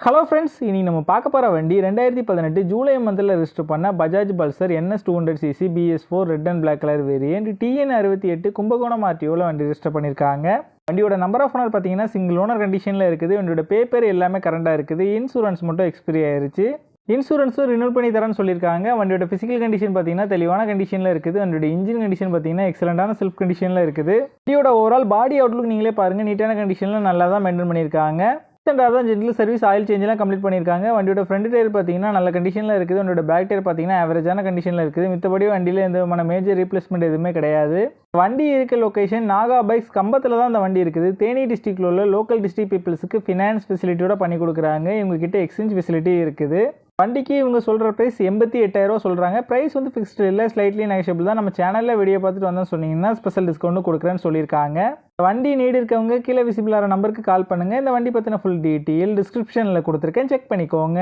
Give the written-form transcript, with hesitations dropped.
Hello friends, இனி நம்ம பார்க்க போகிற வண்டி 2018 ஜூலை மந்தில் ரெஜிஸ்டர் பண்ண Bajaj Pulsar NS 200cc BS4 red and black colour variant TN 68 Kumbakonam RTOவில் வண்டி ரெஜிஸ்டர் பண்ணியிருக்காங்க. வண்டியோட நம்பர் ஆஃப் ஓனர் பார்த்தீங்கன்னா சிங்கிள் ஓனர் கண்டிஷனில் இருக்குது. வண்டியோட பேப்பர் எல்லாமே கரண்டாக இருக்குது. இன்சூரன்ஸ் மட்டும் எக்ஸ்பிரி ஆயிருச்சு. இன்சூரன்ஸும் ரினியூல் பண்ணி தரேன்னு சொல்லியிருக்காங்க. வண்டியோட ஃபிசிக்கல் கண்டிஷன் பார்த்தீங்கன்னா தெளிவான கண்டிஷனில் இருக்குது. வண்டியோட இன்ஜின் கண்டிஷன் பார்த்தீங்கன்னா எக்ஸலண்டான செல்ஃப் கண்டிஷனில் இருக்குது. வண்டியோட ஓவரால் பாடி அவுட்லுக் நீங்களே பாருங்கள், நீட்டான கண்டிஷனில் நல்லா தான் மெயின்டைன் பண்ணியிருக்காங்க. தான் ஜென்ரல் சர்வீஸ் ஆயில் சேஞ்செலாம் கம்ப்ளீட் பண்ணியிருக்காங்க. வண்டியோட ஃப்ரண்ட் டயர் பார்த்தீங்கன்னா நல்ல கண்டிஷனில் இருக்குது. வண்டியோட பேக் டயர் பார்த்தீங்கன்னா ஆவரேஜான கண்டிஷனில் இருக்குது. மித்தபடி வண்டியில் எந்த விதமான மேஜர் ரீப்ளேஸ்மெண்ட் எதுவுமே கிடையாது. வண்டி இருக்க லொக்கேஷன் நாகா பைக்ஸ் கம்பத்தில் தான் அந்த வண்டி இருக்குது. தேனி டிஸ்ட்ரிக்டில் உள்ள லோக்கல் டிஸ்ட்ரிக்ட் பீப்புள்ஸுக்கு ஃபினான்ஸ் ஃபெசிலிட்டியோட பண்ணி கொடுக்குறாங்க. இவங்ககிட்ட எக்ஸ்சேஞ்ச் ஃபெசிலிட்டி இருக்குது. வண்டிக்கு இவங்க சொல்கிற ப்ரைஸ் 88,000 சொல்கிறாங்க. ப்ரைஸ் வந்து ஃபிக்ஸ்டு இல்லை, ஸ்லைட்லி நெகஷியபிள் தான். நம்ம சேனலில் வீடியோ பார்த்துட்டு வந்தோம் சொன்னீங்கன்னா ஸ்பெஷல் டிஸ்கவுண்ட் கொடுக்குறேன்னு சொல்லியிருக்காங்க. வண்டி நீடு இருக்கவங்க கீழே விசிபிள் ஆகிற நம்பருக்கு கால் பண்ணுங்கள். இந்த வண்டி பற்றின ஃபுல் டீட்டெயில் டிஸ்கிரிப்ஷனில் கொடுத்துருக்கேன், செக் பண்ணிக்கோங்க.